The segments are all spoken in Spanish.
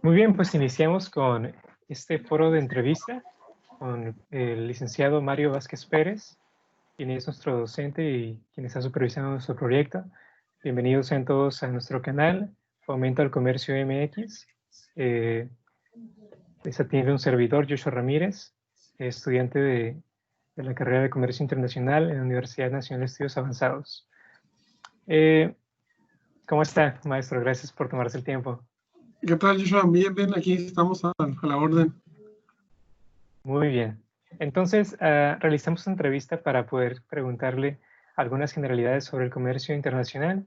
Muy bien, pues iniciamos con este foro de entrevista con el licenciado Mario Vázquez Pérez, quien es nuestro docente y quien está supervisando nuestro proyecto. Bienvenidos sean todos a nuestro canal, Fomento al Comercio MX. Les atiende un servidor, Joshua Ramírez, estudiante de la carrera de Comercio Internacional en la Universidad Nacional de Estudios Avanzados. ¿Cómo está, maestro? Gracias por tomarse el tiempo. ¿Qué tal, Joshua? Bien, bien, aquí estamos a la orden. Muy bien. Entonces, realizamos una entrevista para poder preguntarle algunas generalidades sobre el comercio internacional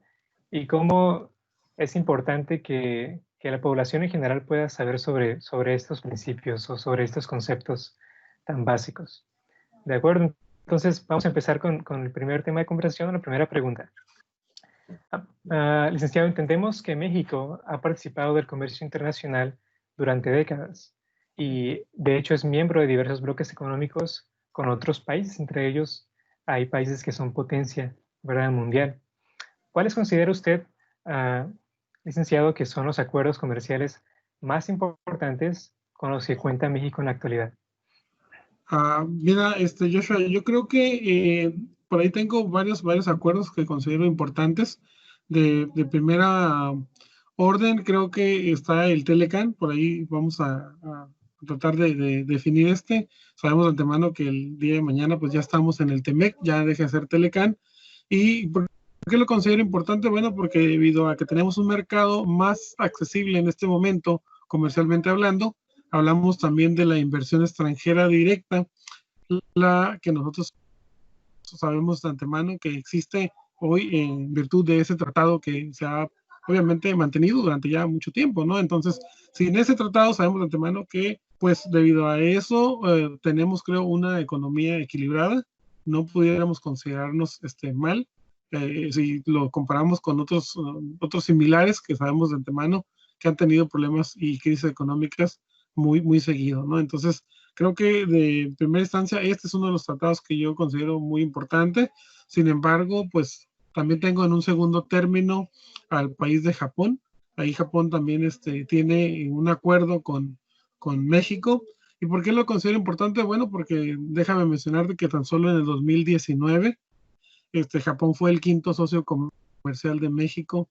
y cómo es importante que la población en general pueda saber sobre estos principios o sobre estos conceptos tan básicos. ¿De acuerdo? Entonces, vamos a empezar con el primer tema de conversación, la primera pregunta. Licenciado, entendemos que México ha participado del comercio internacional durante décadas y de hecho es miembro de diversos bloques económicos con otros países, entre ellos hay países que son potencia, ¿verdad?, mundial. ¿Cuáles considera usted, uh, licenciado, que son los acuerdos comerciales más importantes con los que cuenta México en la actualidad? Mira, Joshua, yo creo que por ahí tengo varios acuerdos que considero importantes. De primera orden, creo que está el Telecan, por ahí vamos a tratar de definir este. Sabemos de antemano que el día de mañana pues ya estamos en el TEMEC, ya deja de ser Telecan. ¿Y por qué lo considero importante? Bueno, porque debido a que tenemos un mercado más accesible en este momento, comercialmente hablando, hablamos también de la inversión extranjera directa, la que nosotros sabemos de antemano que existe hoy en virtud de ese tratado que se ha obviamente mantenido durante ya mucho tiempo, ¿no? Entonces, sin ese tratado sabemos de antemano que, pues debido a eso, tenemos, creo, una economía equilibrada, no pudiéramos considerarnos mal, si lo comparamos con otros similares que sabemos de antemano que han tenido problemas y crisis económicas muy seguido, ¿no? Entonces, creo que de primera instancia este es uno de los tratados que yo considero muy importante. Sin embargo, pues también tengo en un segundo término al país de Japón. Ahí Japón también tiene un acuerdo con México. ¿Y por qué lo considero importante? Bueno, porque déjame mencionarte que tan solo en el 2019 Japón fue el quinto socio comercial de México,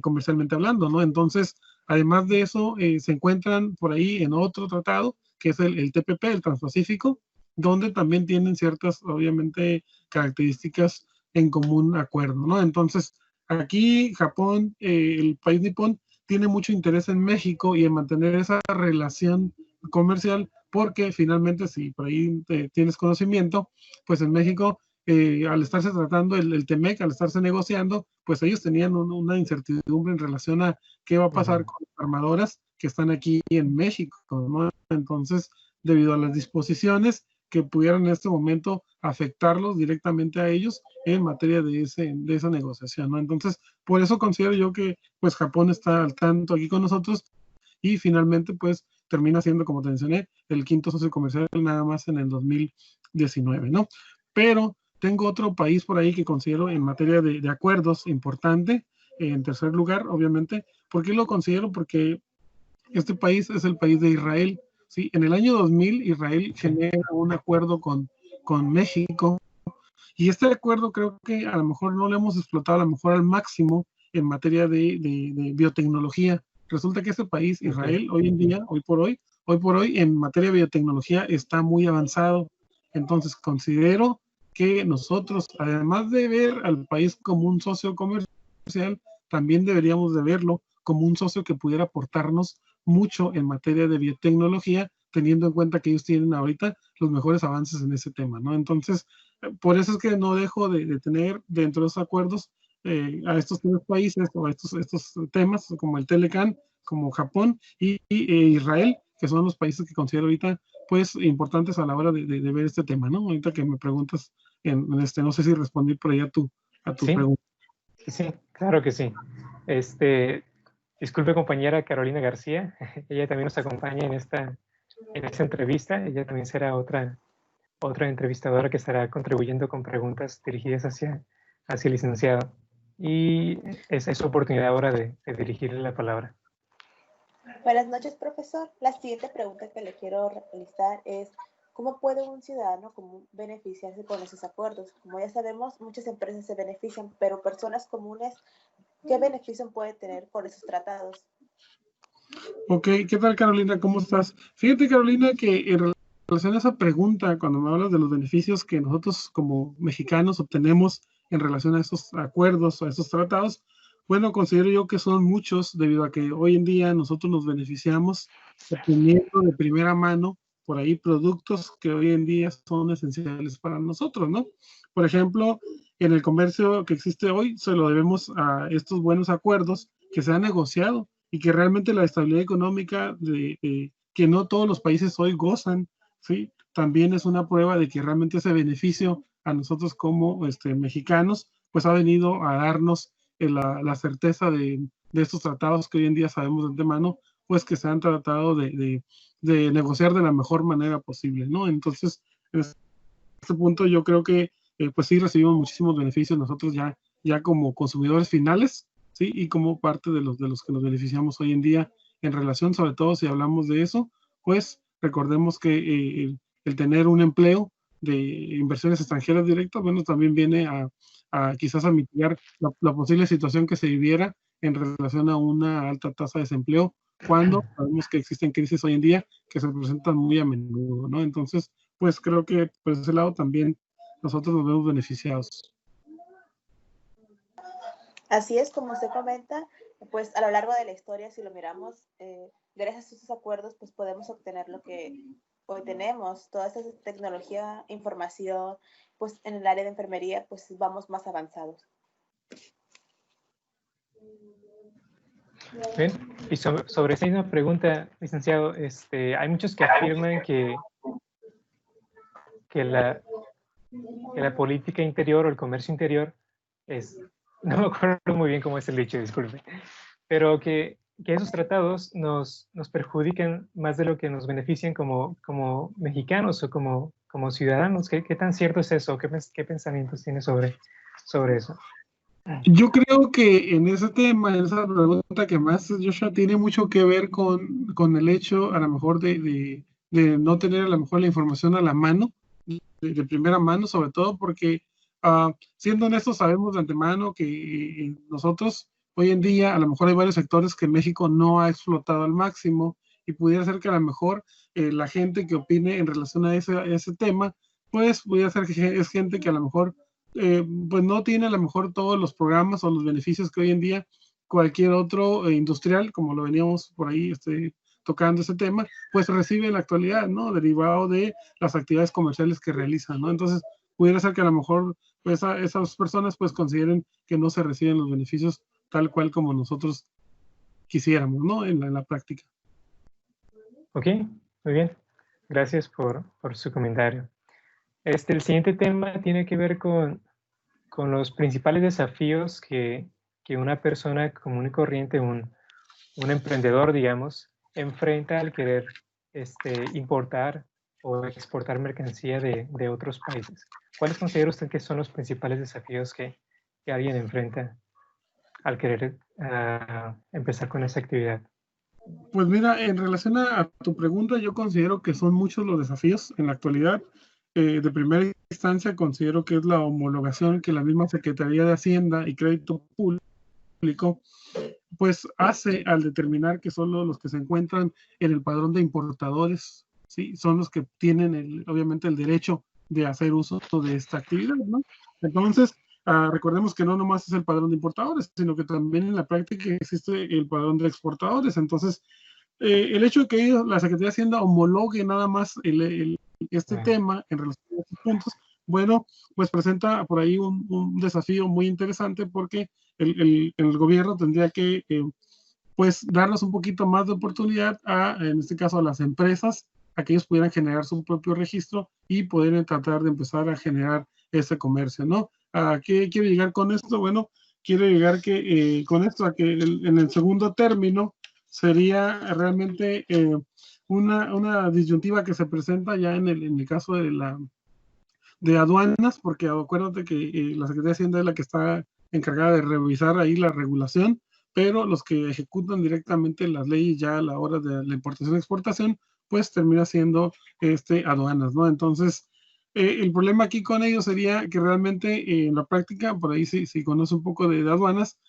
comercialmente hablando, ¿no? Entonces, además de eso, se encuentran por ahí en otro tratado, que es el TPP, el Transpacífico, donde también tienen ciertas, obviamente, características en común acuerdo, ¿no? Entonces, aquí Japón, el país nipón, tiene mucho interés en México y en mantener esa relación comercial, porque finalmente, si por ahí tienes conocimiento, pues en México al estarse tratando el TEMEC, al estarse negociando, pues ellos tenían una incertidumbre en relación a qué va a pasar con las armadoras que están aquí en México, ¿no? Entonces, debido a las disposiciones que pudieran en este momento afectarlos directamente a ellos en materia de esa negociación, ¿no? Entonces, por eso considero yo que pues Japón está al tanto aquí con nosotros y finalmente pues termina siendo, como te mencioné, el quinto socio comercial nada más en el 2019, ¿no? Pero tengo otro país por ahí que considero en materia de acuerdos importante, en tercer lugar, obviamente. ¿Por qué lo considero? Porque este país es el país de Israel. ¿Sí? En el año 2000, Israel genera un acuerdo con México, y este acuerdo creo que a lo mejor no lo hemos explotado a lo mejor al máximo en materia de biotecnología. Resulta que este país, Israel, hoy en día, hoy por hoy, en materia de biotecnología está muy avanzado. Entonces considero que nosotros, además de ver al país como un socio comercial, también deberíamos de verlo como un socio que pudiera aportarnos mucho en materia de biotecnología, teniendo en cuenta que ellos tienen ahorita los mejores avances en ese tema, ¿no? Entonces, por eso es que no dejo de tener dentro de esos acuerdos a estos tres países o a estos temas como el Telecan, como Japón y Israel, que son los países que considero ahorita pues importantes a la hora de ver este tema, ¿no? Ahorita que me preguntas no sé si respondí por ahí a tu Sí, pregunta. sí, claro que sí. Disculpe, compañera Carolina García, ella también nos acompaña en esta entrevista. Ella también será otra entrevistadora que estará contribuyendo con preguntas dirigidas hacia el licenciado. Y es su oportunidad ahora de dirigirle la palabra. Buenas noches, profesor. La siguiente pregunta que le quiero realizar es, ¿cómo puede un ciudadano común beneficiarse con esos acuerdos? Como ya sabemos, muchas empresas se benefician, pero personas comunes, ¿qué beneficio pueden tener con esos tratados? Ok, ¿qué tal, Carolina? ¿Cómo estás? Fíjate, Carolina, que en relación a esa pregunta, cuando me hablas de los beneficios que nosotros como mexicanos obtenemos en relación a esos acuerdos o a esos tratados, bueno, considero yo que son muchos, debido a que hoy en día nosotros nos beneficiamos obteniendo de primera mano por ahí productos que hoy en día son esenciales para nosotros, ¿no? Por ejemplo, en el comercio que existe hoy, se lo debemos a estos buenos acuerdos que se han negociado y que realmente la estabilidad económica que no todos los países hoy gozan, ¿sí? También es una prueba de que realmente ese beneficio a nosotros como mexicanos, pues ha venido a darnos la certeza de estos tratados que hoy en día sabemos de antemano, pues que se han tratado de negociar de la mejor manera posible, ¿no? Entonces, en este punto yo creo que pues sí recibimos muchísimos beneficios nosotros ya como consumidores finales, ¿sí? Y como parte de los que nos beneficiamos hoy en día en relación, sobre todo si hablamos de eso, pues recordemos que el tener un empleo de inversiones extranjeras directas, bueno, también viene a quizás a mitigar la posible situación que se viviera en relación a una alta tasa de desempleo, cuando sabemos que existen crisis hoy en día que se presentan muy a menudo, ¿no? Entonces, pues creo que por ese lado también nosotros nos vemos beneficiados. Así es, como usted comenta, pues a lo largo de la historia, si lo miramos, gracias a estos acuerdos, pues podemos obtener lo que hoy tenemos, toda esta tecnología, información, pues en el área de enfermería, pues vamos más avanzados. Bien, y sobre esa misma pregunta, licenciado, hay muchos que afirman que la, que la política interior o el comercio interior es, no me acuerdo muy bien cómo es el dicho, disculpe, pero que esos tratados nos perjudican más de lo que nos benefician como mexicanos o como ciudadanos. ¿Qué tan cierto es eso? ¿Qué pensamientos tiene sobre eso? Yo creo que en ese tema, en esa pregunta que más, Joshua, tiene mucho que ver con el hecho, a lo mejor, de no tener a lo mejor la información a la mano, de primera mano, sobre todo porque, siendo honestos, sabemos de antemano que nosotros, hoy en día, a lo mejor hay varios sectores que México no ha explotado al máximo y pudiera ser que a lo mejor la gente que opine en relación a ese tema, pues pudiera ser que es gente que a lo mejor pues no tiene a lo mejor todos los programas o los beneficios que hoy en día cualquier otro industrial, como lo veníamos por ahí tocando ese tema, pues recibe en la actualidad, ¿no? Derivado de las actividades comerciales que realizan, ¿no? Entonces, pudiera ser que a lo mejor pues, esas personas pues consideren que no se reciben los beneficios tal cual como nosotros quisiéramos, ¿no? En la práctica. Ok, muy bien. Gracias por su comentario. El siguiente tema tiene que ver con los principales desafíos que una persona común y corriente, un emprendedor, digamos, enfrenta al querer importar o exportar mercancía de otros países. ¿Cuáles considera usted que son los principales desafíos que alguien enfrenta al querer empezar con esa actividad? Pues mira, en relación a tu pregunta, yo considero que son muchos los desafíos en la actualidad. De primera instancia, considero que es la homologación que la misma Secretaría de Hacienda y Crédito Público pues hace al determinar que solo los que se encuentran en el padrón de importadores, ¿sí? Son los que tienen obviamente el derecho de hacer uso de esta actividad, ¿no? Entonces, recordemos que no nomás es el padrón de importadores, sino que también en la práctica existe el padrón de exportadores. Entonces, el hecho de que la Secretaría de Hacienda homologue nada más este tema en relación a estos puntos, bueno, pues presenta por ahí un desafío muy interesante porque el gobierno tendría que pues darnos un poquito más de oportunidad en este caso a las empresas, a que ellos pudieran generar su propio registro y poder tratar de empezar a generar ese comercio, ¿no? ¿A qué quiero llegar con esto? Bueno, quiero llegar con esto a que en el segundo término sería realmente una disyuntiva que se presenta ya en el caso de aduanas, porque acuérdate que la Secretaría de Hacienda es la que está encargada de revisar ahí la regulación, pero los que ejecutan directamente las leyes ya a la hora de la importación y exportación, pues termina siendo aduanas, ¿no? Entonces, el problema aquí con ellos sería que realmente en la práctica, por ahí si conoce un poco de aduanas,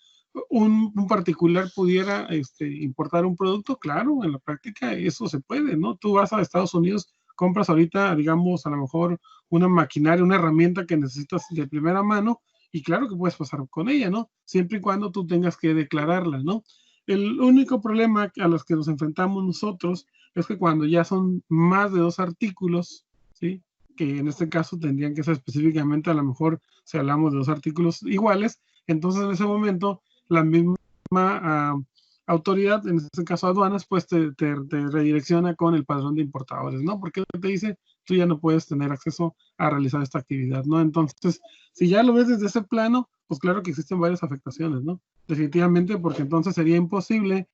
un particular pudiera importar un producto, claro, en la práctica eso se puede, ¿no? Tú vas a Estados Unidos, compras ahorita, digamos, a lo mejor una maquinaria, una herramienta que necesitas de primera mano, y claro que puedes pasar con ella, ¿no? Siempre y cuando tú tengas que declararla, ¿no? El único problema a los que nos enfrentamos nosotros es que cuando ya son más de 2 artículos, ¿sí? Que en este caso tendrían que ser específicamente, a lo mejor, si hablamos de 2 artículos iguales, entonces en ese momento la misma autoridad, en este caso aduanas, pues te redirecciona con el padrón de importadores, ¿no? Porque te dice, tú ya no puedes tener acceso a realizar esta actividad, ¿no? Entonces, si ya lo ves desde ese plano, pues claro que existen varias afectaciones, ¿no? Definitivamente, porque entonces sería imposible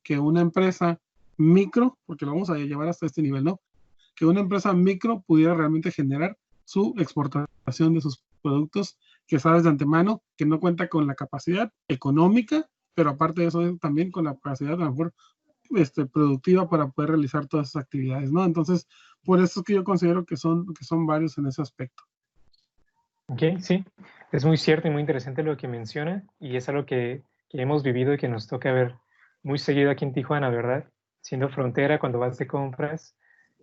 que una empresa micro, porque lo vamos a llevar hasta este nivel, ¿no? Que una empresa micro pudiera realmente generar su exportación de sus productos, que sabes de antemano que no cuenta con la capacidad económica, pero aparte de eso también con la capacidad a lo mejor productiva para poder realizar todas esas actividades, ¿no? Entonces, por eso es que yo considero que son varios en ese aspecto. Ok, sí, es muy cierto y muy interesante lo que menciona y es algo que hemos vivido y que nos toca ver muy seguido aquí en Tijuana, ¿verdad? Siendo frontera, cuando vas de compras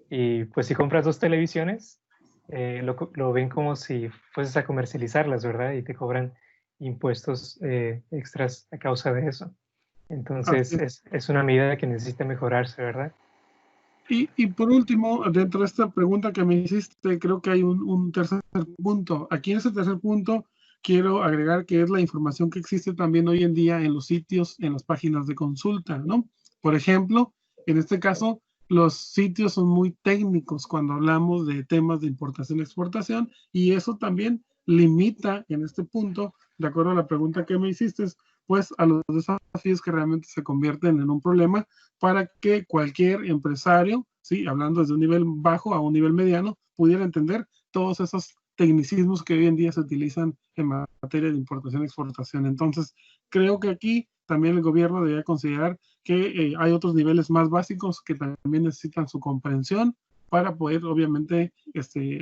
y pues si compras 2 televisiones, lo ven como si fueses a comercializarlas, ¿verdad? Y te cobran impuestos extras a causa de eso. Entonces es una medida que necesita mejorarse, ¿verdad? Y por último, dentro de esta pregunta que me hiciste, creo que hay un tercer punto. Aquí en ese tercer punto quiero agregar que es la información que existe también hoy en día en los sitios, en las páginas de consulta, ¿no? Por ejemplo, en este caso, los sitios son muy técnicos cuando hablamos de temas de importación y exportación, y eso también limita en este punto, de acuerdo a la pregunta que me hiciste, pues a los desafíos que realmente se convierten en un problema para que cualquier empresario, ¿sí? Hablando desde un nivel bajo a un nivel mediano, pudiera entender todos esos tecnicismos que hoy en día se utilizan en materia de importación y exportación. Entonces, creo que aquí también el gobierno debería considerar que hay otros niveles más básicos que también necesitan su comprensión para poder, obviamente,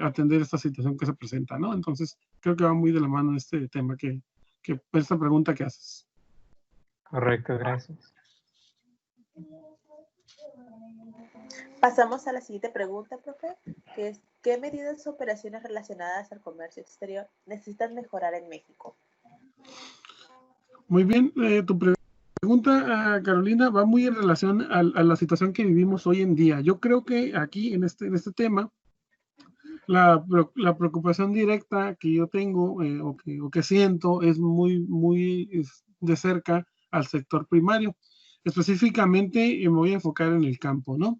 atender esta situación que se presenta, ¿no? Entonces, creo que va muy de la mano este tema esta pregunta que haces. Correcto, gracias. Pasamos a la siguiente pregunta, profe, que es, ¿qué medidas o operaciones relacionadas al comercio exterior necesitan mejorar en México? Muy bien, tu pregunta, Carolina, va muy en relación a la situación que vivimos hoy en día. Yo creo que aquí en este tema, la preocupación directa que yo tengo o que siento es muy de cerca al sector primario. Específicamente me voy a enfocar en el campo, ¿no?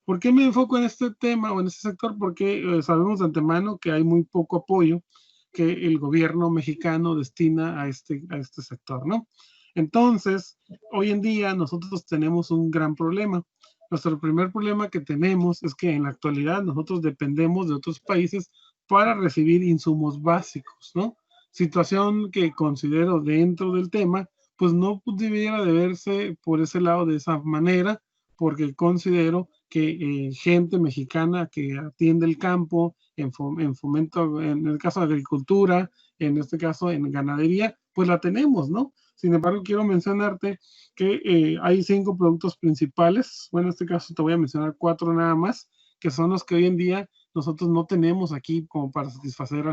¿Por qué me enfoco en este tema o en este sector? Porque sabemos de antemano que hay muy poco apoyo que el gobierno mexicano destina a este sector, ¿no? Entonces, hoy en día nosotros tenemos un gran problema. Nuestro primer problema que tenemos es que en la actualidad nosotros dependemos de otros países para recibir insumos básicos, ¿no? Situación que considero dentro del tema, pues no debiera de verse por ese lado de esa manera, porque considero que gente mexicana que atiende el campo en fomento, en el caso de agricultura, en este caso en ganadería, pues la tenemos, ¿no? Sin embargo, quiero mencionarte que hay 5 productos principales. Bueno, en este caso te voy a mencionar 4 nada más, que son los que hoy en día nosotros no tenemos aquí como para satisfacer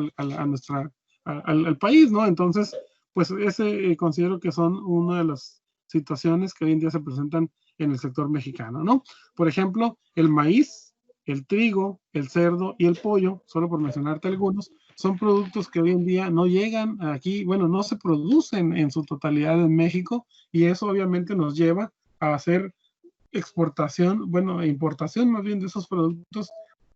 al país, ¿no? Entonces, pues ese considero que son una de las situaciones que hoy en día se presentan en el sector mexicano, ¿no? Por ejemplo, el maíz, el trigo, el cerdo y el pollo, solo por mencionarte algunos, son productos que hoy en día no llegan aquí, bueno, no se producen en su totalidad en México, y eso obviamente nos lleva a hacer exportación, bueno, importación más bien de esos productos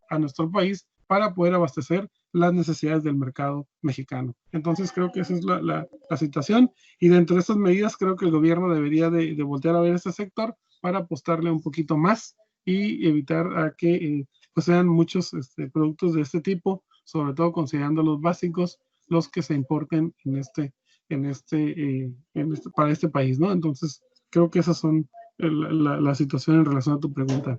a nuestro país para poder abastecer las necesidades del mercado mexicano. Entonces creo que esa es la situación, y dentro de estas medidas creo que el gobierno debería de voltear a ver este sector para apostarle un poquito más y evitar a que pues sean muchos productos de este tipo, sobre todo considerando los básicos, los que se importen para este país, ¿no? Entonces, creo que esas son la situación en relación a tu pregunta.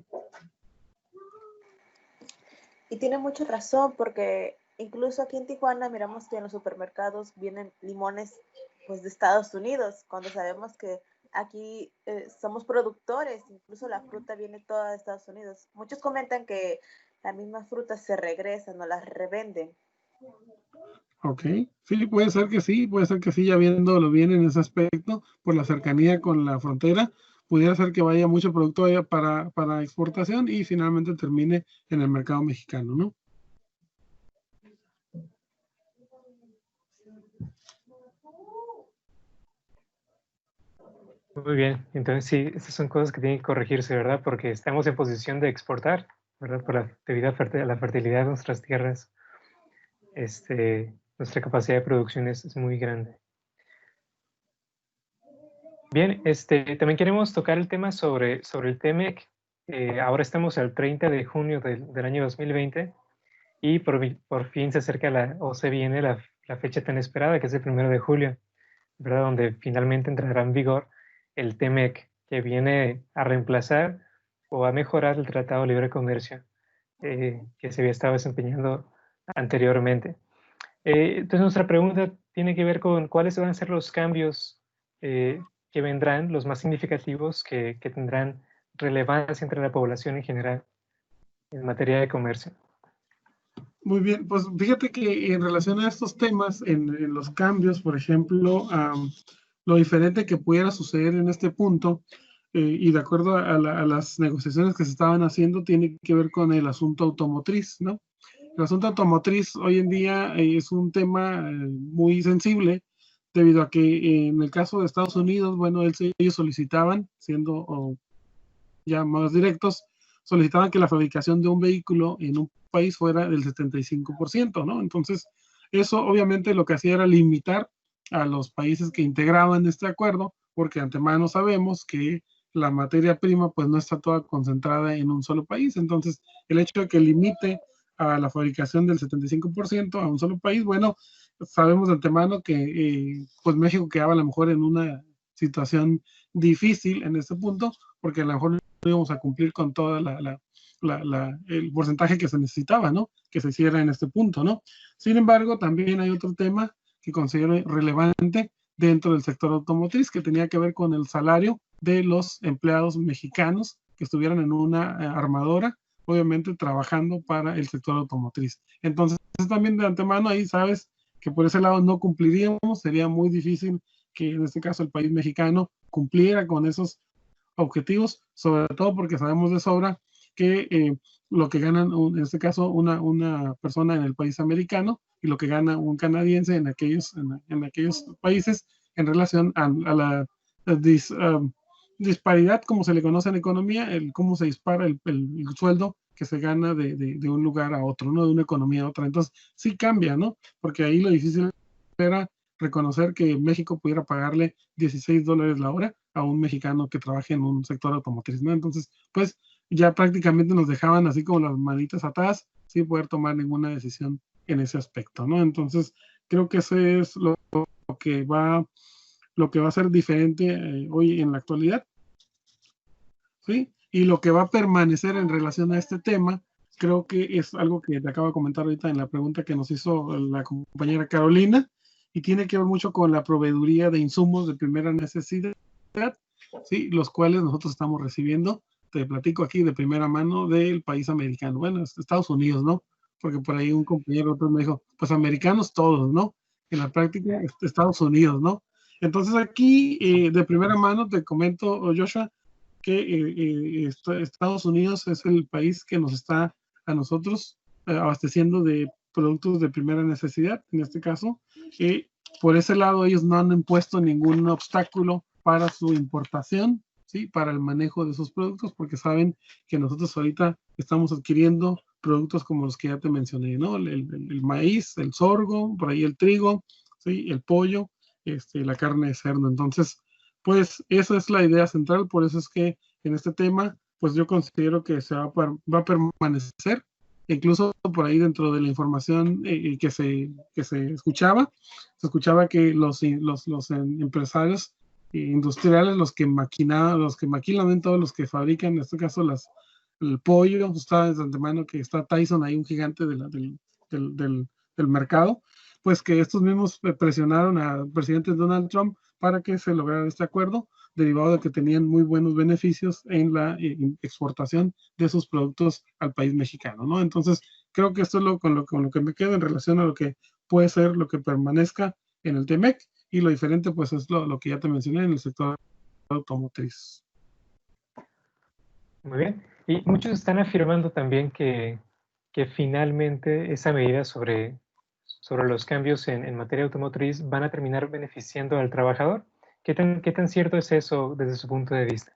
Y tiene mucha razón, porque incluso aquí en Tijuana miramos que en los supermercados vienen limones pues de Estados Unidos, cuando sabemos que aquí somos productores, incluso la fruta viene toda de Estados Unidos. Muchos comentan que la misma fruta se regresa, no las revenden. Ok, sí, puede ser que sí, ya viéndolo bien en ese aspecto, por la cercanía con la frontera, pudiera ser que vaya mucho producto allá para exportación y finalmente termine en el mercado mexicano, ¿no? Muy bien, entonces sí, estas son cosas que tienen que corregirse, ¿verdad? Porque estamos en posición de exportar, ¿verdad? Debido a la fertilidad de nuestras tierras, nuestra capacidad de producción es muy grande. Bien, también queremos tocar el tema sobre el TEMEC. Ahora estamos al 30 de junio del año 2020 y por fin se acerca o se viene la fecha tan esperada, que es el 1 de julio, ¿verdad? Donde finalmente entrará en vigor el TEMEC, que viene a reemplazar o a mejorar el Tratado de Libre Comercio que se había estado desempeñando anteriormente. Entonces nuestra pregunta tiene que ver con cuáles van a ser los cambios que vendrán, los más significativos que tendrán relevancia entre la población en general en materia de comercio. Muy bien, pues fíjate que en relación a estos temas, en los cambios, por ejemplo, lo diferente que pudiera suceder en este punto, y de acuerdo a las negociaciones que se estaban haciendo, tiene que ver con el asunto automotriz, ¿no? El asunto automotriz hoy en día es un tema muy sensible, debido a que en el caso de Estados Unidos, bueno, ellos solicitaban, siendo ya más directos, solicitaban que la fabricación de un vehículo en un país fuera del 75%, ¿no? Entonces, eso obviamente lo que hacía era limitar a los países que integraban este acuerdo, porque de antemano sabemos que la materia prima pues no está toda concentrada en un solo país. Entonces, el hecho de que limite a la fabricación del 75% a un solo país, bueno, sabemos de antemano que pues México quedaba a lo mejor en una situación difícil en este punto, porque a lo mejor no íbamos a cumplir con toda el porcentaje que se necesitaba, ¿no? Que se hiciera en este punto, ¿no? Sin embargo, también hay otro tema que considero relevante dentro del sector automotriz, que tenía que ver con el salario de los empleados mexicanos que estuvieran en una armadora, obviamente trabajando para el sector automotriz. Entonces, también de antemano ahí sabes que por ese lado no cumpliríamos, sería muy difícil que en este caso el país mexicano cumpliera con esos objetivos, sobre todo porque sabemos de sobra que lo que ganan, en este caso, una persona en el país americano y lo que gana un canadiense en aquellos países en relación a la disparidad, como se le conoce en economía, cómo se dispara el sueldo que se gana de un lugar a otro, ¿no? De una economía a otra. Entonces, sí cambia, ¿no? Porque ahí lo difícil era reconocer que México pudiera pagarle $16 la hora a un mexicano que trabaje en un sector automotriz, ¿no? Entonces, pues ya prácticamente nos dejaban así como las manitas atadas, sin poder tomar ninguna decisión en ese aspecto, ¿no? Entonces, creo que ese es lo que va a ser diferente hoy en la actualidad, ¿sí? Y lo que va a permanecer en relación a este tema, creo que es algo que te acabo de comentar ahorita en la pregunta que nos hizo la compañera Carolina, y tiene que ver mucho con la proveeduría de insumos de primera necesidad, ¿sí? Los cuales nosotros estamos recibiendo, te platico aquí de primera mano, del país americano, bueno, Estados Unidos, ¿no? Porque por ahí un compañero otro me dijo, pues americanos todos, ¿no? En la práctica, Estados Unidos, ¿no? Entonces aquí, de primera mano, te comento, Joshua, que Estados Unidos es el país que nos está a nosotros abasteciendo de productos de primera necesidad, en este caso. Por ese lado, ellos no han impuesto ningún obstáculo para su importación, ¿sí? Para el manejo de esos productos, porque saben que nosotros ahorita estamos adquiriendo productos como los que ya te mencioné, ¿no? El maíz, el sorgo, por ahí el trigo, ¿sí? El pollo, la carne de cerdo. Entonces, pues esa es la idea central, por eso es que en este tema, pues yo considero que va a permanecer incluso por ahí dentro de la información que se escuchaba, se escuchaba que los empresarios industriales, los que maquilan, todos los que fabrican, en este caso el pollo, está desde antemano que está Tyson ahí, un gigante del mercado, pues que estos mismos presionaron al presidente Donald Trump para que se lograra este acuerdo, derivado de que tenían muy buenos beneficios en la exportación de sus productos al país mexicano, ¿no? Entonces, creo que esto es con lo que me quedo en relación a lo que puede ser lo que permanezca en el TEMEC, y lo diferente, pues, es lo que ya te mencioné en el sector automotriz. Muy bien. Y muchos están afirmando también que finalmente esa medida sobre los cambios en materia automotriz van a terminar beneficiando al trabajador. ¿Qué tan cierto es eso desde su punto de vista?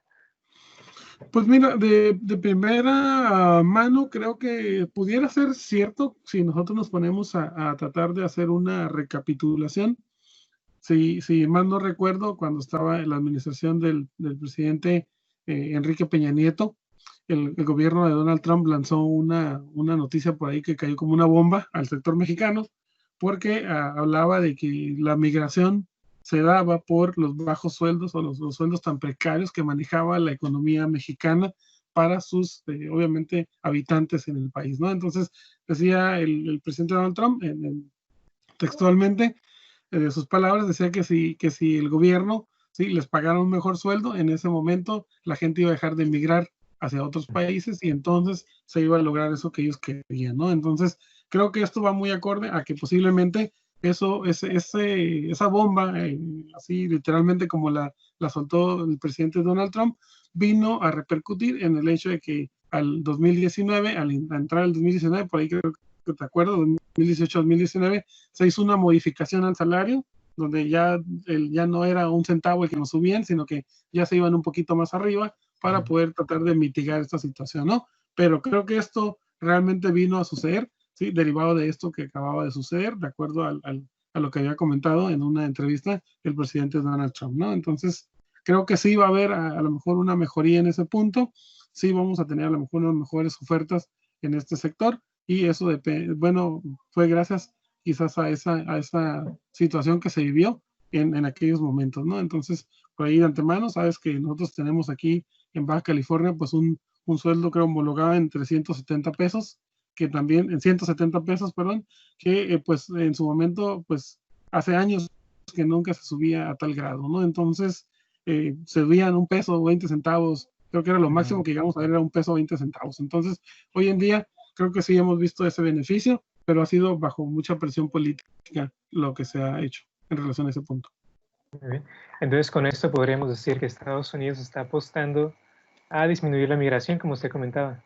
Pues mira, de primera mano creo que pudiera ser cierto si nosotros nos ponemos a tratar de hacer una recapitulación. Si mal no recuerdo, cuando estaba en la administración del presidente Enrique Peña Nieto, el gobierno de Donald Trump lanzó una noticia por ahí que cayó como una bomba al sector mexicano, porque hablaba de que la migración se daba por los bajos sueldos o los sueldos tan precarios que manejaba la economía mexicana para sus, obviamente, habitantes en el país, ¿no? Entonces, decía el presidente Donald Trump, textualmente, de sus palabras, decía que si el gobierno, ¿sí?, les pagara un mejor sueldo, en ese momento la gente iba a dejar de emigrar hacia otros países y entonces se iba a lograr eso que ellos querían, ¿no? Entonces, creo que esto va muy acorde a que posiblemente esa bomba, así literalmente como la soltó el presidente Donald Trump, vino a repercutir en el hecho de que al 2019, al entrar el 2019, por ahí creo que te acuerdas, 2018-2019, se hizo una modificación al salario, donde ya no era un centavo el que nos subían, sino que ya se iban un poquito más arriba para poder tratar de mitigar esta situación, ¿no? Pero creo que esto realmente vino a suceder, ¿sí?, derivado de esto que acababa de suceder, de acuerdo a lo que había comentado en una entrevista el presidente Donald Trump, ¿no? Entonces, creo que sí va a haber a lo mejor una mejoría en ese punto, sí vamos a tener a lo mejor unas mejores ofertas en este sector, y eso bueno, fue gracias quizás a esa situación que se vivió en aquellos momentos, ¿no? Entonces, por ahí de antemano, sabes que nosotros tenemos aquí en Baja California, pues un sueldo creo homologado en 370 pesos, que también, en 170 pesos, perdón, que pues en su momento, pues hace años que nunca se subía a tal grado, ¿no? Entonces, se subían un peso, 20 centavos, creo que era lo máximo que llegamos a ver, era un peso, 20 centavos. Entonces, hoy en día, creo que sí hemos visto ese beneficio, pero ha sido bajo mucha presión política lo que se ha hecho en relación a ese punto. Muy bien. Entonces, con esto podríamos decir que Estados Unidos está apostando a disminuir la migración, como usted comentaba.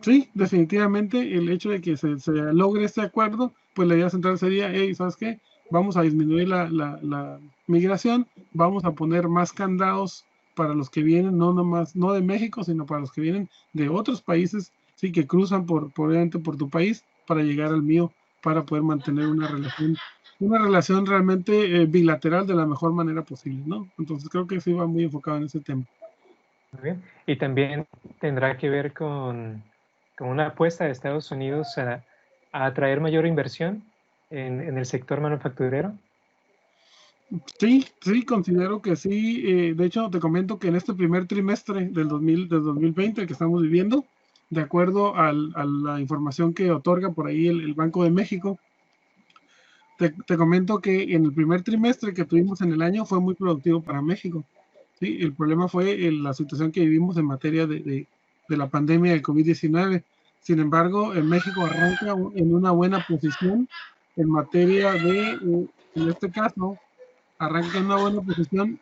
Sí, definitivamente el hecho de que se logre este acuerdo, pues la idea central sería, hey, ¿sabes qué? Vamos a disminuir la migración, vamos a poner más candados para los que vienen, no de México, sino para los que vienen de otros países, sí, que cruzan obviamente por tu país para llegar al mío, para poder mantener una relación realmente bilateral de la mejor manera posible, ¿no? Entonces creo que sí va muy enfocado en ese tema. Muy bien. Y también tendrá que ver con una apuesta de Estados Unidos a atraer mayor inversión en el sector manufacturero. Sí, considero que sí. De hecho, te comento que en este primer trimestre del 2020 que estamos viviendo, de acuerdo a la información que otorga por ahí el Banco de México, te comento que en el primer trimestre que tuvimos en el año fue muy productivo para México. ¿Sí? El problema fue la situación que vivimos en materia de la pandemia del COVID-19. Sin embargo, en México arranca en una buena posición en materia en este caso, arranca en una buena posición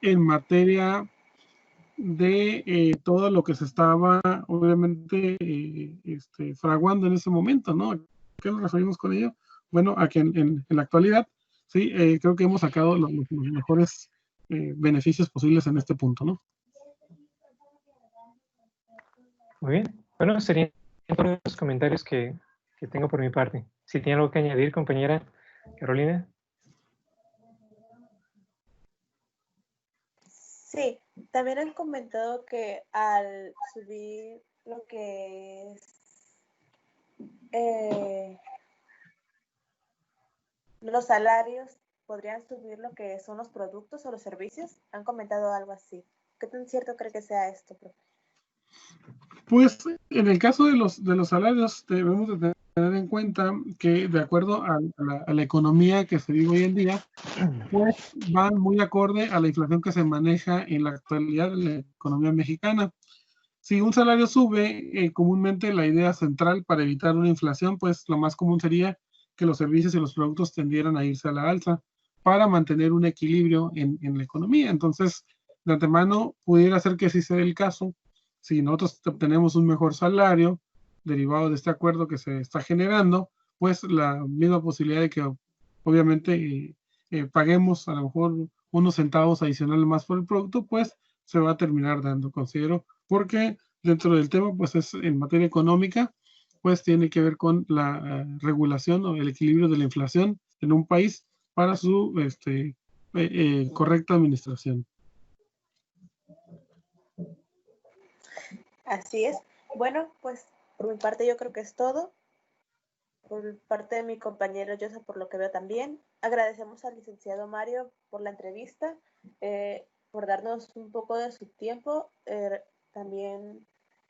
en materia de todo lo que se estaba obviamente fraguando en ese momento, ¿no? ¿A qué nos referimos con ello? Bueno, a que en la actualidad, sí, creo que hemos sacado los mejores beneficios posibles en este punto, ¿no? Muy bien. Bueno, serían todos los comentarios que tengo por mi parte. Si tiene algo que añadir, compañera Carolina. Sí, también han comentado que al subir lo que es los salarios podrían subir lo que son los productos o los servicios. Han comentado algo así. ¿Qué tan cierto cree que sea esto, profe? Pues en el caso de los salarios debemos de tener en cuenta que de acuerdo a la economía que se vive hoy en día, pues van muy acorde a la inflación que se maneja en la actualidad en la economía mexicana. Si un salario sube, comúnmente la idea central para evitar una inflación, pues lo más común sería que los servicios y los productos tendieran a irse a la alza para mantener un equilibrio en la economía. Entonces, de antemano, pudiera ser que sí sea el caso. Si nosotros obtenemos un mejor salario derivado de este acuerdo que se está generando, pues la misma posibilidad de que obviamente paguemos a lo mejor unos centavos adicionales más por el producto, pues se va a terminar dando, considero, porque dentro del tema, pues es en materia económica, pues tiene que ver con la regulación o el equilibrio de la inflación en un país para su correcta administración. Así es. Bueno, pues por mi parte yo creo que es todo. Por parte de mi compañero Joseph, por lo que veo también. Agradecemos al licenciado Mario por la entrevista, por darnos un poco de su tiempo, también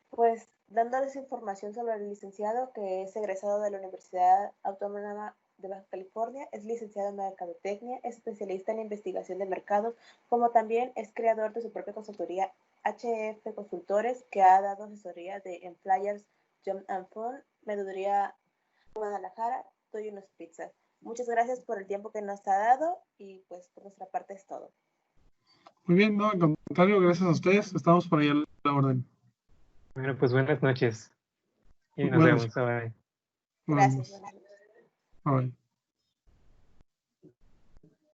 pues dándoles información sobre el licenciado que es egresado de la Universidad Autónoma de Baja California, es licenciado en Mercadotecnia, es especialista en investigación de mercados, como también es creador de su propia consultoría HF Consultores, que ha dado asesoría de Employers Jump and Fun, Mediduría Guadalajara, Doy unos pizzas. Muchas gracias por el tiempo que nos ha dado y pues por nuestra parte es todo. Muy bien, no, al contrario, gracias a ustedes, estamos por ahí a la orden. Bueno, pues buenas noches y nos Buenas vemos. Bye. Gracias. noches. Bye.